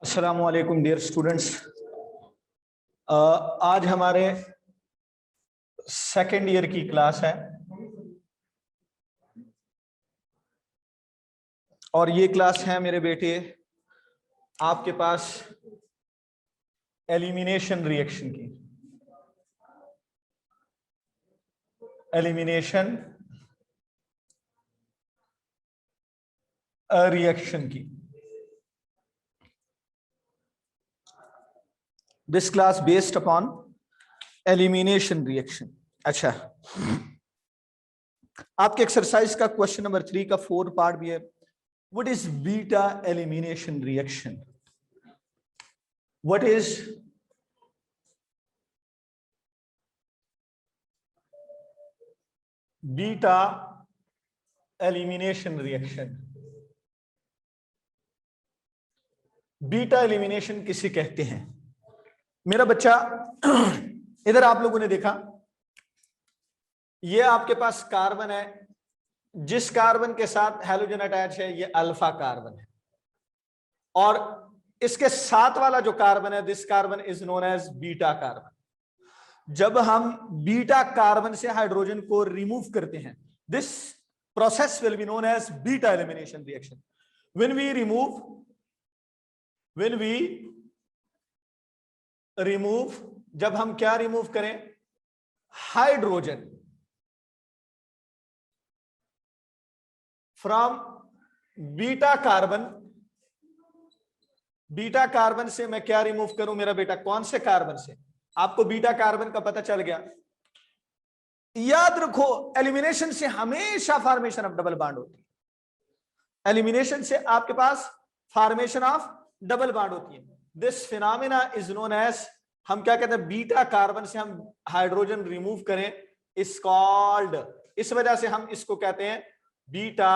अस्सलामु अलैकुम dear students. आज हमारे सेकेंड ईयर की क्लास है और ये क्लास है मेरे बेटे आपके पास एलिमिनेशन रिएक्शन की। एलिमिनेशन रिएक्शन की this class based upon elimination reaction. अच्छा, आपके एक्सरसाइज का क्वेश्चन नंबर 3 का 4 पार्ट भी है। What is beta elimination reaction? What is beta elimination reaction? Beta elimination किसे कहते हैं? मेरा बच्चा इधर आप लोगों ने देखा, ये आपके पास कार्बन है, जिस कार्बन के साथ हैलोजन अटैच है ये अल्फा कार्बन है, और इसके साथ वाला जो कार्बन है this carbon is known as beta carbon. जब हम बीटा कार्बन से हाइड्रोजन को रिमूव करते हैं, this process will be known as beta elimination reaction. When we remove, जब हम क्या रिमूव करें? Hydrogen from beta carbon. Beta carbon से मैं क्या रिमूव करूं मेरा बेटा? कौन से कार्बन से? आपको बीटा कार्बन का पता चल गया। याद रखो, एलिमिनेशन से हमेशा फॉर्मेशन ऑफ डबल बॉन्ड होती है। एलिमिनेशन से आपके पास फॉर्मेशन ऑफ डबल बॉन्ड होती है। This phenomena is known as, हम क्या कहते हैं? बीटा कार्बन से हम हाइड्रोजन रिमूव करें इज कॉल्ड, इस वजह से हम इसको कहते हैं बीटा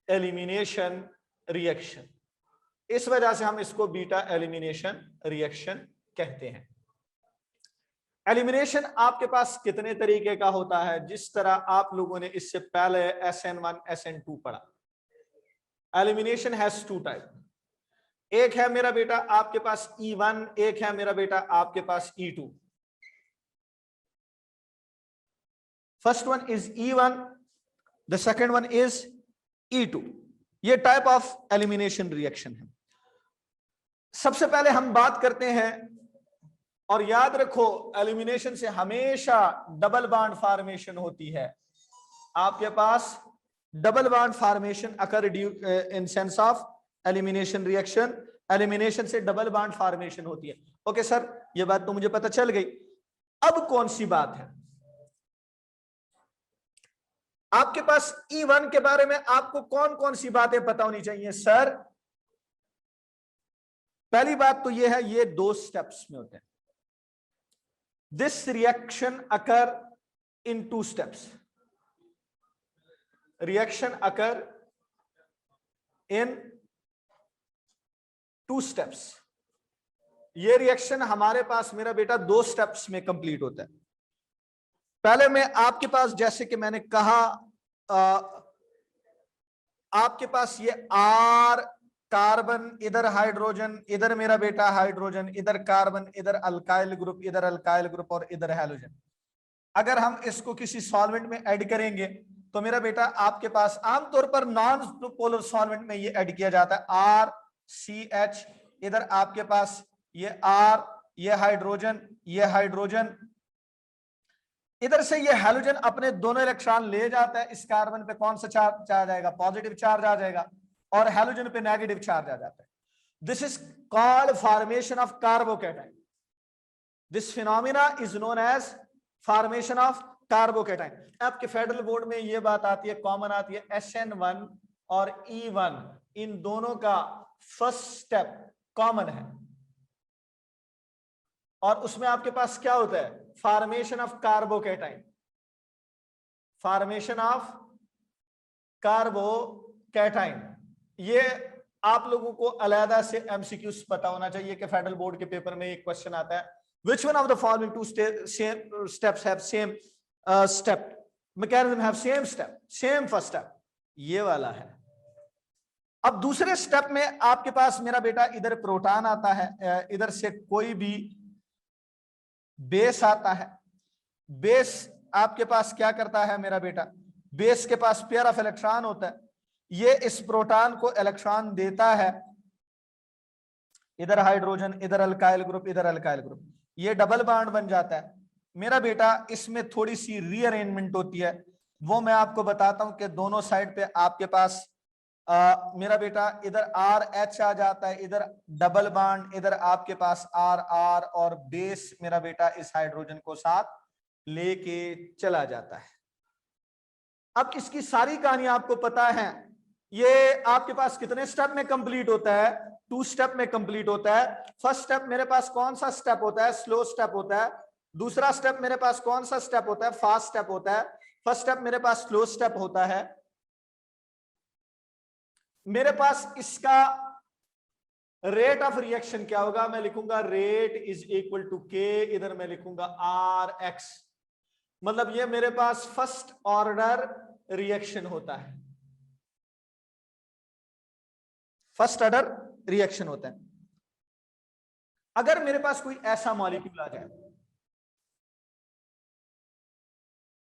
एलिमिनेशन रिएक्शन। इस वजह से हम इसको बीटा एलिमिनेशन रिएक्शन कहते हैं। एलिमिनेशन आपके पास कितने तरीके का होता है? जिस तरह आप लोगों ने इससे पहले SN1 SN2 पढ़ा। Elimination has 2 type. एक है मेरा बेटा आपके पास E1, एक है मेरा बेटा आपके पास E2। First one is E1, the second one is E2। ये टाइप ऑफ एलिमिनेशन रिएक्शन है। सबसे पहले हम बात करते हैं, और याद रखो एलिमिनेशन से हमेशा डबल बॉन्ड फॉर्मेशन होती है। आपके पास double bond formation occur in sense of elimination reaction. Elimination से डबल बॉन्ड फॉर्मेशन होती है। ओके सर, ये बात तो मुझे पता चल गई। अब कौन सी बात है आपके पास? E1 के बारे में आपको कौन कौन सी बातें पता होनी चाहिए सर? पहली बात तो यह है, ये 2 स्टेप्स में होते हैं। This reaction occur in 2 steps. Reaction occur in 2 steps. ये रिएक्शन हमारे पास मेरा बेटा 2 स्टेप्स में कंप्लीट होता है। पहले में आपके पास, जैसे कि मैंने कहा, आपके पास ये R कार्बन, इधर हाइड्रोजन, इधर मेरा बेटा हाइड्रोजन, इधर कार्बन, इधर अल्काइल ग्रुप, इधर अल्काइल ग्रुप और इधर हैलोजन। अगर हम इसको किसी सॉल्वेंट में ऐड करेंगे तो मेरा बेटा आपके पास आमतौर पर नॉन पोलर सॉल्वेंट में ये ऐड किया जाता है RCH। इधर आपके पास ये R, ये हाइड्रोजन, ये हाइड्रोजन, इधर से ये हैलोजन अपने दोनों इलेक्ट्रॉन ले जाता है। इस कार्बन पे कौन सा चार्ज आ जाएगा? पॉजिटिव चार्ज आ जाएगा, और हैलोजन पे नेगेटिव चार्ज आ जाता है। This is called formation of carbocation. This phenomena is known as formation of carbocation. आपके फेडरल बोर्ड में ये बात आती है, कॉमन आती है, SN1 और E1 इन दोनों का फर्स्ट स्टेप कॉमन है, और उसमें आपके पास क्या होता है? Formation of carbocation. Formation of carbocation. ये आप लोगों को अलग से MCQs पता होना चाहिए कि फेडरल बोर्ड के पेपर में एक क्वेश्चन आता है, which one of the following 2 steps have same step mechanism, have same step, same first step? ये वाला है। अब दूसरे स्टेप में आपके पास मेरा बेटा इधर प्रोटॉन आता है, इधर से कोई भी बेस आता है। बेस आपके पास क्या करता है मेरा बेटा, बेस के पास पेयर ऑफ इलेक्ट्रॉन होता है, ये इस प्रोटॉन को इलेक्ट्रॉन देता है, इधर हाइड्रोजन, इधर अल्काइल ग्रुप, इधर अल्काइल ग्रुप, ये डबल बॉन्ड बन जाता है मेरा बेटा। इसमें थोड़ी सी रीअरेंजमेंट होती है, वो मैं आपको बताता हूं कि दोनों साइड पे आपके पास मेरा बेटा इधर आर एच आ जाता है, इधर डबल बॉन्ड, इधर आपके पास आर आर, और बेस मेरा बेटा इस हाइड्रोजन को साथ लेके चला जाता है। अब इसकी सारी कहानी आपको पता है। ये आपके पास कितने स्टेप में कंप्लीट होता है, 2 स्टेप में कंप्लीट होता है। फर्स्ट स्टेप मेरे पास कौन सा स्टेप होता है, स्लो स्टेप होता है। दूसरा स्टेप मेरे पास कौन सा स्टेप होता है, फास्ट स्टेप होता है। फर्स्ट स्टेप मेरे पास स्लो स्टेप होता है। मेरे पास इसका रेट ऑफ रिएक्शन क्या होगा, मैं लिखूंगा रेट इज इक्वल टू के, इधर मैं लिखूंगा आर एक्स, मतलब ये मेरे पास फर्स्ट ऑर्डर रिएक्शन होता है, फर्स्ट ऑर्डर रिएक्शन होता है। अगर मेरे पास कोई ऐसा मॉलिक्यूल आ जाए,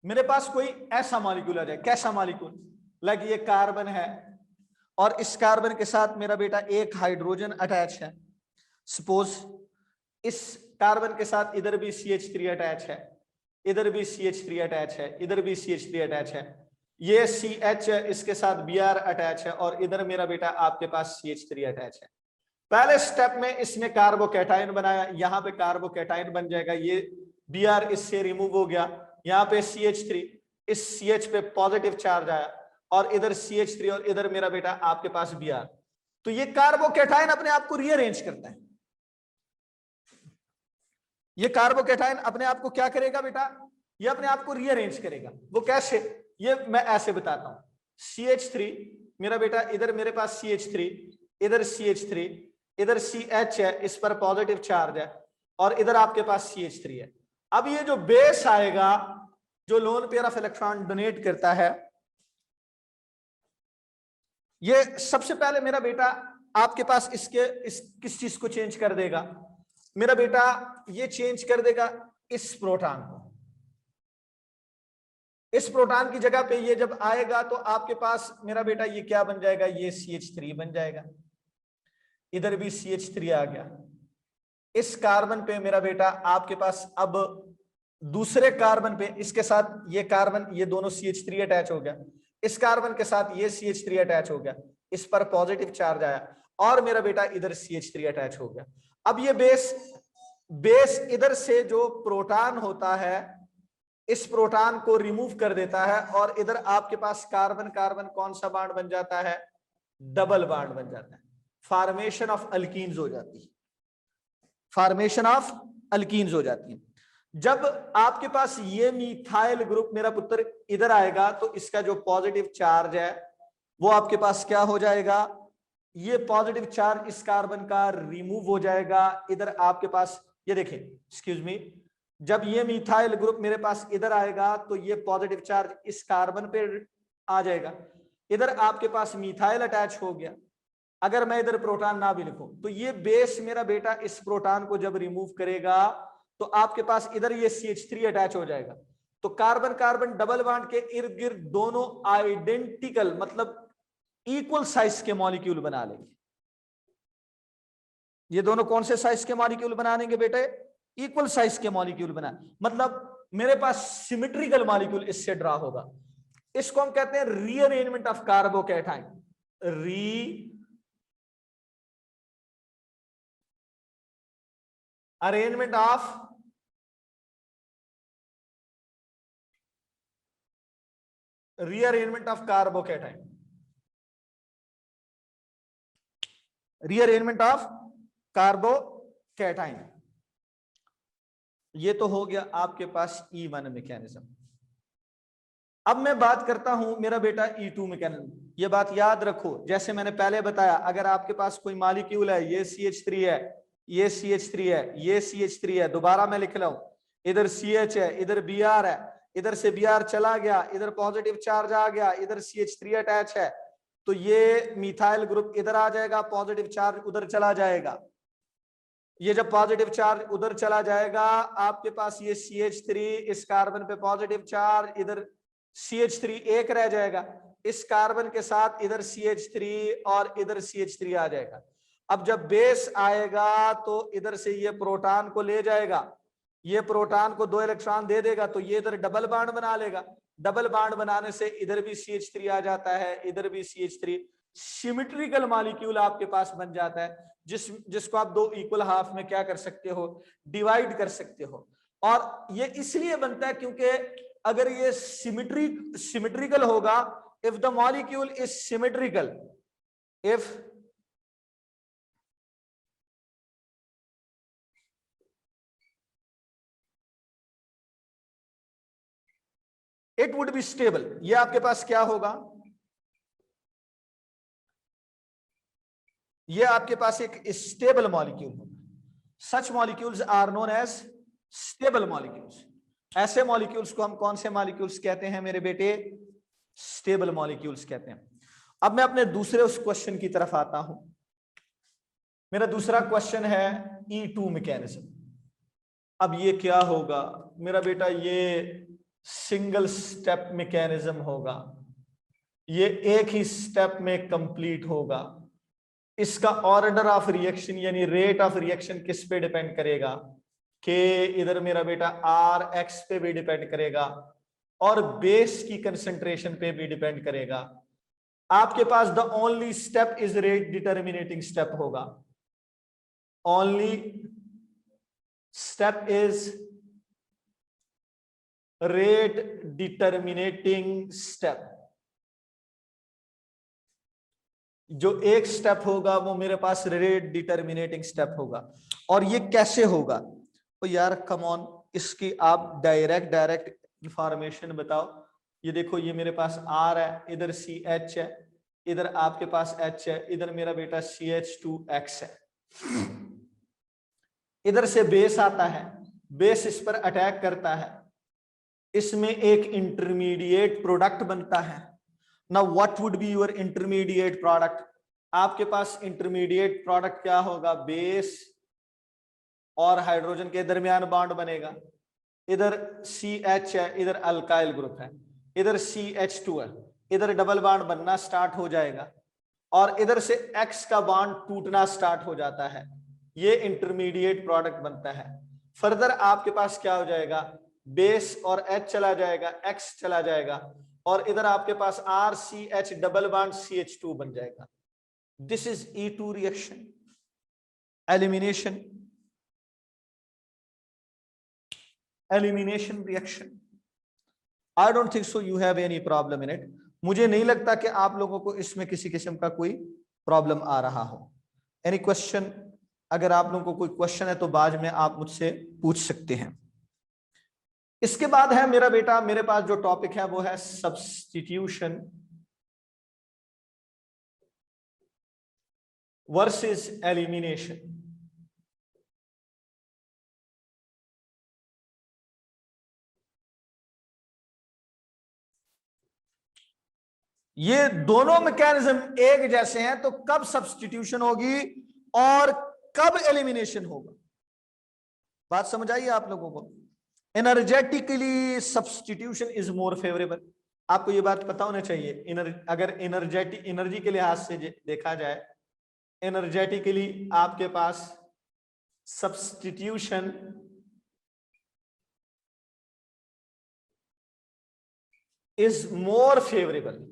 मेरे पास कोई ऐसा मॉलिक्यूल आ जाए, कैसा मॉलिक्यूल, लाइक ये कार्बन है और इस कार्बन के साथ मेरा बेटा एक हाइड्रोजन अटैच है। सपोज इस कार्बन के साथ इधर भी CH3 अटैच है, इधर भी CH3 अटैच है, इधर भी CH3 अटैच है, ये CH है, इसके साथ Br अटैच है, और इधर मेरा बेटा आपके पास CH3 अटैच है। पहले स्टेप में इसने कार्बोकैटायन बनाया, यहां पे कार्बोकैटायन बन जाएगा, ये Br इससे रिमूव हो गया, यहाँ पे CH3, इस CH पे पॉजिटिव चार्ज आया, और इधर CH3 और इधर मेरा बेटा आपके पास Br। तो ये कार्बोकैटायन अपने आप को रीअरेंज करता है। ये कार्बोकैटायन अपने आप को क्या करेगा बेटा, ये अपने आप को रीअरेंज करेगा। वो कैसे, ये मैं ऐसे बताता हूं। CH3 मेरा बेटा, इधर मेरे पास CH3, इधर CH3, इधर CH है, इस पर पॉजिटिव चार्ज है, और इधर आपके पास CH3 है। अब ये जो बेस आएगा, जो lone pair of electron donate करता है, ये सबसे पहले मेरा बेटा आपके पास किस चीज को चेंज कर देगा, मेरा बेटा ये चेंज कर देगा इस प्रोटॉन को। इस प्रोटॉन की जगह पे ये जब आएगा तो आपके पास मेरा बेटा ये क्या बन जाएगा, ये CH3 बन जाएगा, इधर भी CH3 आ गया। इस कार्बन पे मेरा बेटा आपके पास अब दूसरे कार्बन पे इसके साथ ये कार्बन, ये दोनों CH3 अटैच हो गया, इस कार्बन के साथ ये CH3 अटैच हो गया, इस पर पॉजिटिव चार्ज आया, और मेरा बेटा इधर CH3 अटैच हो गया। अब ये बेस इधर से जो प्रोटॉन होता है, इस प्रोटॉन को रिमूव कर देता है, और इधर आपके पास कार्बन कार्बन कौन सा बॉन्ड बन जाता है, डबल बॉन्ड बन जाता है, फॉर्मेशन ऑफ अल्कीन्स हो जाती है, फॉर्मेशन ऑफ अल्कीन्स हो जाती है। जब आपके पास ये मिथाइल ग्रुप मेरा पुत्र इधर आएगा तो इसका जो पॉजिटिव चार्ज है वो आपके पास क्या हो जाएगा, ये पॉजिटिव चार्ज इस कार्बन का रिमूव हो जाएगा। इधर आपके पास ये देखें, एक्सक्यूज मी, जब ये मिथाइल ग्रुप मेरे पास इधर आएगा तो ये पॉजिटिव चार्ज इस कार्बन पे आ जाएगा, इधर आपके पास मिथाइल अटैच हो गया। अगर मैं इधर प्रोटॉन ना भी लिखूं तो ये बेस मेरा बेटा इस प्रोटॉन को जब रिमूव करेगा तो आपके पास इधर ये CH3 अटैच हो जाएगा। तो कार्बन कार्बन डबल बॉन्ड के इर्द गिर्द दोनों आइडेंटिकल मतलब इक्वल साइज के मॉलिक्यूल बना लेंगे। ये दोनों कौन से साइज के मॉलिक्यूल बना लेंगे बेटे, इक्वल साइज के मॉलिक्यूल बना, मतलब मेरे पास सिमेट्रिकल मॉलिक्यूल इससे ड्रा होगा। इसको हम कहते हैं rearrangement of carbocation, rearrangement of rearrangement of carbocation, rearrangement of carbocation. ये तो हो गया आपके पास E1 मैकेनिज्म। अब मैं बात करता हूं मेरा बेटा E2 मैकेनिज्म। ये बात याद रखो, जैसे मैंने पहले बताया, अगर आपके पास कोई मॉलिक्यूल है, ये CH3 है, ये CH3 है, ये CH3 है, दोबारा मैं लिख रहा हूं, इधर CH है, इधर Br है, इधर से Br चला गया, इधर पॉजिटिव चार्ज आ गया, इधर CH3 अटैच है, तो ये मिथाइल ग्रुप इधर आ जाएगा, पॉजिटिव चार्ज उधर चला जाएगा। ये जब पॉजिटिव चार्ज उधर चला जाएगा, आपके पास ये CH3, इस कार्बन पे पॉजिटिव चार्ज, इधर CH3 एक रह जाएगा, इस कार्बन के साथ इधर CH3 और इधर CH3 आ जाएगा। अब जब बेस आएगा तो इधर से ये प्रोटॉन को ले जाएगा, ये प्रोटॉन को 2 इलेक्ट्रॉन दे देगा, तो ये इधर डबल बॉन्ड बना लेगा। डबल बॉन्ड बनाने से इधर भी CH3 आ जाता है, इधर भी CH3, सिमेट्रिकल मॉलिक्यूल आपके पास बन जाता है, जिसको आप 2 इक्वल हाफ में क्या कर सकते हो, डिवाइड कर सकते हो। और ये इसलिए बनता है क्योंकि अगर ये सिमेट्रिकल होगा, if the molecule is symmetrical, if it would be stable, ये आपके पास क्या होगा, ये आपके पास एक स्टेबल मॉलिक्यूल होगा। Such molecules are known as stable molecules. ऐसे मॉलिक्यूल्स को हम कौन से मॉलिक्यूल्स कहते हैं मेरे बेटे, स्टेबल मॉलिक्यूल्स कहते हैं। अब मैं अपने दूसरे उस क्वेश्चन की तरफ आता हूं। मेरा दूसरा क्वेश्चन है E2 मैकेनिज्म। अब ये क्या होगा मेरा बेटा, ये सिंगल स्टेप मैकेनिज्म होगा, ये एक ही स्टेप में कंप्लीट होगा। इसका ऑर्डर ऑफ रिएक्शन यानी रेट ऑफ रिएक्शन किस पे डिपेंड करेगा, के इधर मेरा बेटा Rx पे भी डिपेंड करेगा और बेस की कंसंट्रेशन पे भी डिपेंड करेगा। आपके पास the only step is rate determining step होगा, only step is rate determining step. जो एक स्टेप होगा वो मेरे पास रेट डिटर्मिनेटिंग स्टेप होगा। और ये कैसे होगा, तो यार कम ऑन, इसकी आप डायरेक्ट इंफॉर्मेशन बताओ। ये देखो, ये मेरे पास R है, इधर CH है, इधर आपके पास H है, इधर मेरा बेटा CH2X है। इधर से बेस आता है, बेस इस पर अटैक करता है, इसमें एक इंटरमीडिएट प्रोडक्ट बनता है। Now what would be your intermediate product? आपके पास इंटरमीडिएट प्रोडक्ट क्या होगा, बेस और हाइड्रोजन के दरमियान बॉन्ड बनेगा। इधर CH है, इधर अल्काइल ग्रुप है, इधर CH2 है, इधर डबल बॉन्ड बनना स्टार्ट हो जाएगा और इधर से X का बॉन्ड टूटना स्टार्ट हो जाता है। ये इंटरमीडिएट प्रोडक्ट बनता है। फर्दर आपके पास क्या हो जाएगा, बेस और H चला जाएगा, X चला जाएगा और इधर आपके पास RCH डबल बॉन्ड CH2 बन जाएगा। This is E2 reaction, elimination reaction. I don't think so you have any problem in it. मुझे नहीं लगता कि आप लोगों को इसमें किसी किस्म का कोई प्रॉब्लम आ रहा हो। एनी क्वेश्चन, अगर आप लोगों को कोई क्वेश्चन है तो बाद में आप मुझसे पूछ सकते हैं। इसके बाद है मेरा बेटा, मेरे पास जो टॉपिक है वो है सब्स्टिट्यूशन वर्सेस एलिमिनेशन। ये दोनों मैकेनिज्म एक जैसे हैं, तो कब सब्स्टिट्यूशन होगी और कब एलिमिनेशन होगा, बात समझ आई आप लोगों को। Energetically substitution is more favourable, आपको ये बात पता होना चाहिए। अगर एनर्जी के लिहाज से देखा जाए, एनर्जेटिकली आपके पास सब्स्टिट्यूशन इज मोर फेवरेबल,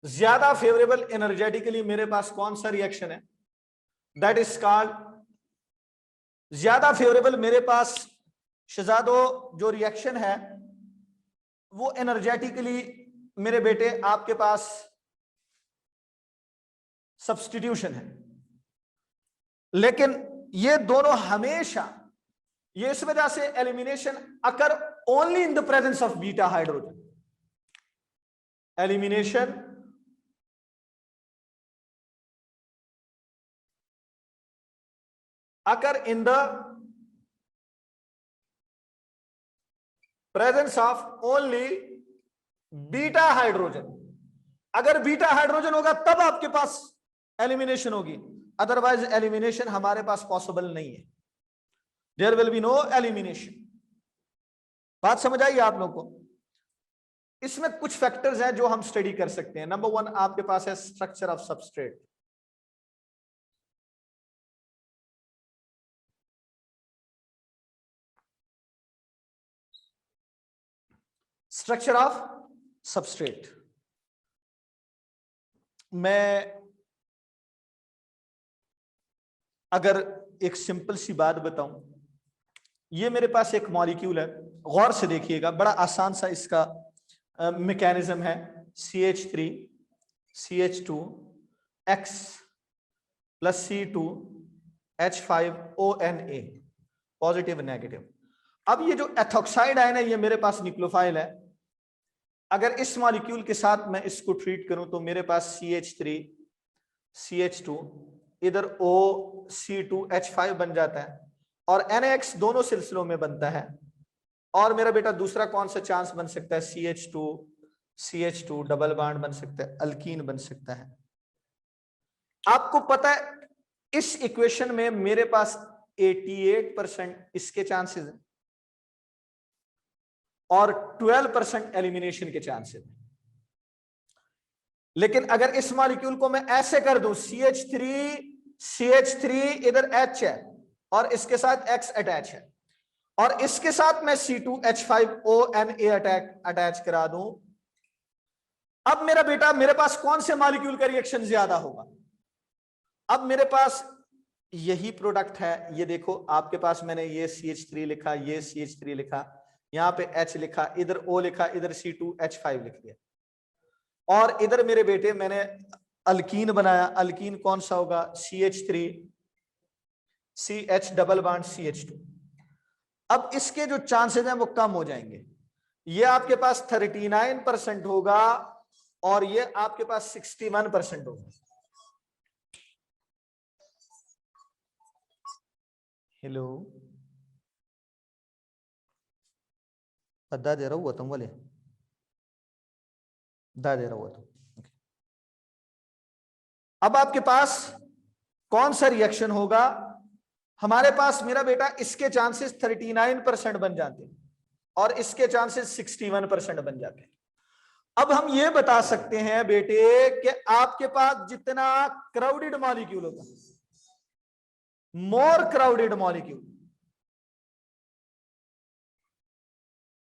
ज्यादा फेवरेबल एनर्जेटिकली मेरे पास कौन सा रिएक्शन है, दैट इज कॉल्ड, ज्यादा फेवरेबल मेरे पास शहजादो जो रिएक्शन है वो एनर्जेटिकली मेरे बेटे आपके पास सब्स्टिट्यूशन है। लेकिन ये दोनों हमेशा, ये इस वजह से elimination occur only in the presence of beta hydrogen, elimination occur in the presence of only beta hydrogen. अगर बीटा हाइड्रोजन होगा तब आपके पास एलिमिनेशन होगी, अदरवाइज एलिमिनेशन हमारे पास पॉसिबल नहीं है। There will be no elimination. बात समझ आई आप लोगों को? इसमें कुछ फैक्टर्स हैं जो हम स्टडी कर सकते हैं। नंबर 1 आपके पास है structure of substrate. Structure of substrate, मैं अगर एक सिंपल सी बात बताऊं, ये मेरे पास एक मॉलिक्यूल है, गौर से देखिएगा, बड़ा आसान सा इसका मैकेनिज्म है। CH3 CH2 X plus C2 H5ONA, positive negative. अब ये जो एथॉक्साइड आयन है ये मेरे पास न्यूक्लियोफाइल है। अगर इस मॉलिक्यूल के साथ मैं इसको ट्रीट करूं तो मेरे पास CH3 CH2 इधर OC2H5 बन जाता है और NaX दोनों सिलसिलों में बनता है। और मेरा बेटा दूसरा कौन सा चांस बन सकता है? CH2 CH2 डबल बॉन्ड बन सकता है, अल्कीन बन सकता है। आपको पता है इस इक्वेशन में मेरे पास 88% इसके चांसेस हैं और 12% एलिमिनेशन के चांसेस हैं। लेकिन अगर इस मॉलिक्यूल को मैं ऐसे कर दूं, CH3 इधर H है और इसके साथ X अटैच है और इसके साथ मैं C2H5ONA अटैच करा दूं, अब मेरा बेटा मेरे पास कौन से मॉलिक्यूल का रिएक्शन ज्यादा होगा? अब मेरे पास यही प्रोडक्ट है, ये देखो आपके पास मैंने ये CH3 लिखा, ये CH3 लिखा, यहां पे H लिखा, इधर O लिखा, इधर C2H5 लिख दिया और इधर मेरे बेटे मैंने अल्कीन बनाया। अल्कीन कौन सा होगा? CH3 CH double bond CH2। अब इसके जो चांसेस हैं वो कम हो जाएंगे, ये आपके पास 39% होगा और ये आपके पास 61% होगा। हेलो, दा दे रहा हुआ तुम बोले, दा दे रहा हुआ तुम। अब आपके पास कौन सा रिएक्शन होगा? हमारे पास मेरा बेटा इसके चांसेस 39% बन जाते हैं और इसके चांसेस 61% बन जाते हैं। अब हम ये बता सकते हैं बेटे कि आपके पास जितना क्राउडेड मॉलिक्यूल होगा, मोर क्राउडेड मॉलिक्यूल,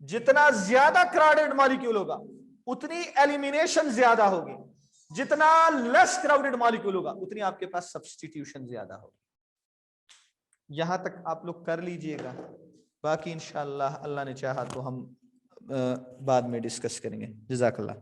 जितना ज्यादा क्राउडेड मॉलिक्यूल होगा उतनी एलिमिनेशन ज्यादा होगी, जितना लेस क्राउडेड मॉलिक्यूल होगा उतनी आपके पास सब्स्टिट्यूशन ज्यादा होगी। यहां तक आप लोग कर लीजिएगा, बाकी इंशाअल्लाह अल्लाह ने चाहा तो हम बाद में डिस्कस करेंगे। जज़ाकल्लाह।